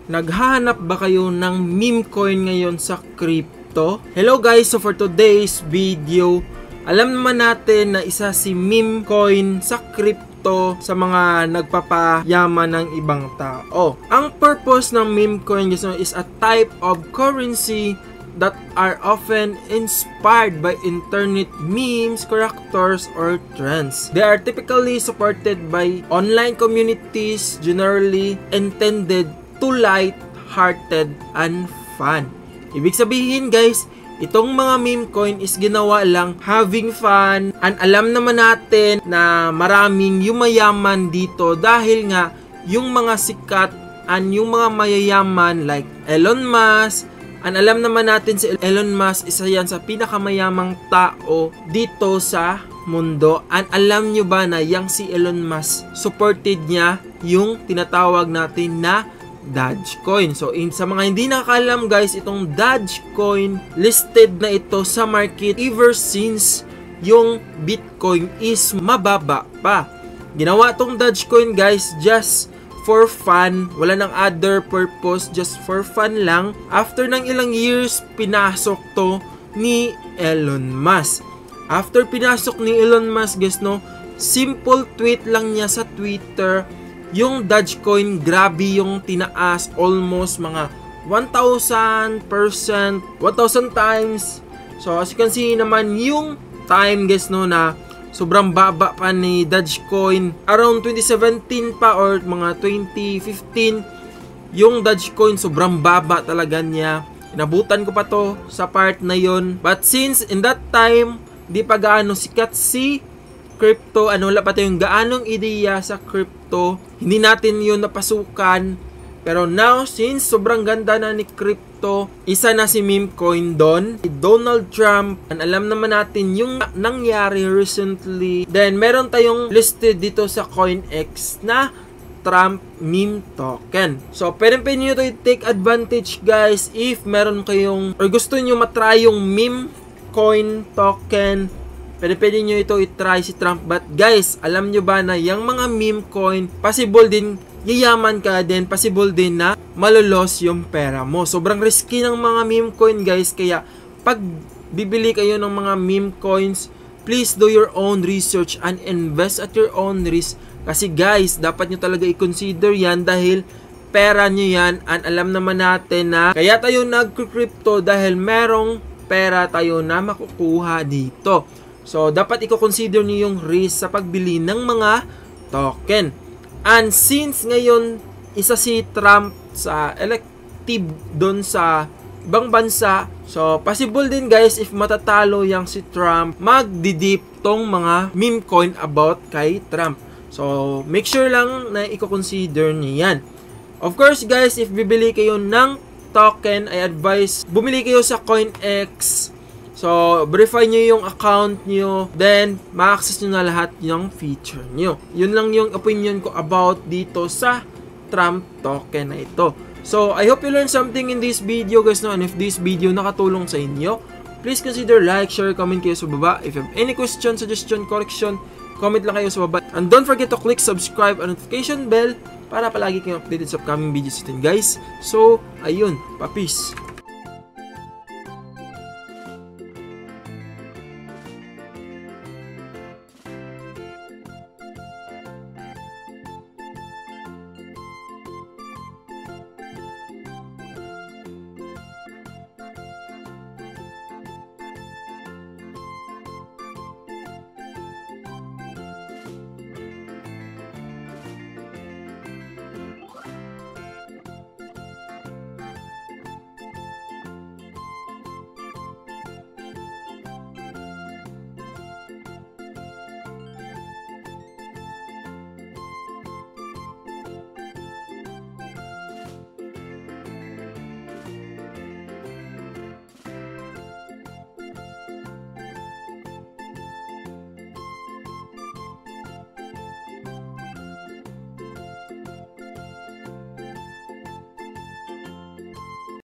Naghahanap ba kayo ng meme coin ngayon sa crypto? Hello guys, so for today's video, alam naman natin na isa si meme coin sa crypto sa mga nagpapayaman ng ibang tao. Ang purpose ng meme coin is a type of currency that are often inspired by internet memes, characters, or trends. They are typically supported by online communities, generally intended to light-hearted and fun. Ibig sabihin guys, itong mga meme coin is ginawa lang having fun, and alam naman natin na maraming yumayaman dito dahil nga yung mga sikat and yung mga mayayaman like Elon Musk, and alam naman natin si Elon Musk, isa yan sa pinakamayamang tao dito sa mundo. And alam nyo ba na yang si Elon Musk, supported niya yung tinatawag natin na Dogecoin. So sa mga hindi nakakalam guys, itong Dogecoin listed na ito sa market ever since yung Bitcoin is mababa pa. Ginawa tong Dogecoin guys just for fun, wala nang other purpose, just for fun lang. After ng ilang years, pinasok to ni Elon Musk. After pinasok ni Elon Musk guys, no, simple tweet lang niya sa Twitter, yung Dogecoin grabe yung tinaas, almost mga 1,000%, 1,000 times. So as you can see naman yung time guys, no, na sobrang baba pa ni Dogecoin. Around 2017 pa or mga 2015, yung Dogecoin sobrang baba talaga niya. Inabutan ko pa to sa part na yon. But since in that time, di pa gaano sikat si crypto, wala pa tayong gaanong ideya sa crypto, hindi natin yun napasukan. Pero now, since sobrang ganda na ni crypto, isa na si meme coin doon, Donald Trump, and alam naman natin yung nangyari recently. Then meron tayong listed dito sa CoinEx na Trump meme token. So pwede nyo to take advantage guys if meron kayong or gusto nyo matry yung meme coin token. Pwede nyo ito i-try si Trump. But guys, alam nyo ba na yung mga meme coin, possible din yayaman ka din, possible din na malulos yung pera mo. Sobrang risky ng mga meme coin guys. Kaya pag bibili kayo ng mga meme coins, please do your own research and invest at your own risk. Kasi guys, dapat nyo talaga i-consider yan dahil pera nyo yan. And alam naman natin na kaya tayo nag-crypto dahil merong pera tayo na makukuha dito. So, dapat i-consider niyo yung risk sa pagbili ng mga token. And since ngayon, isa si Trump sa elective doon sa ibang bansa, so possible din guys, if matatalo yang si Trump, magdidip tong mga meme coin about kay Trump. So, make sure lang na i-consider niyo yan. Of course guys, if bibili kayo ng token, I advise bumili kayo sa CoinEx. So, verify nyo yung account nyo, then ma-access nyo na lahat yung feature nyo. Yun lang yung opinion ko about dito sa Trump token na ito. So, I hope you learned something in this video guys, no? And if this video nakatulong sa inyo, please consider like, share, comment kayo sa baba. If you have any question, suggestion, correction, comment lang kayo sa baba. And don't forget to click subscribe and notification bell para palagi kayong updated sa upcoming videos natin guys. So, ayun, pa-peace!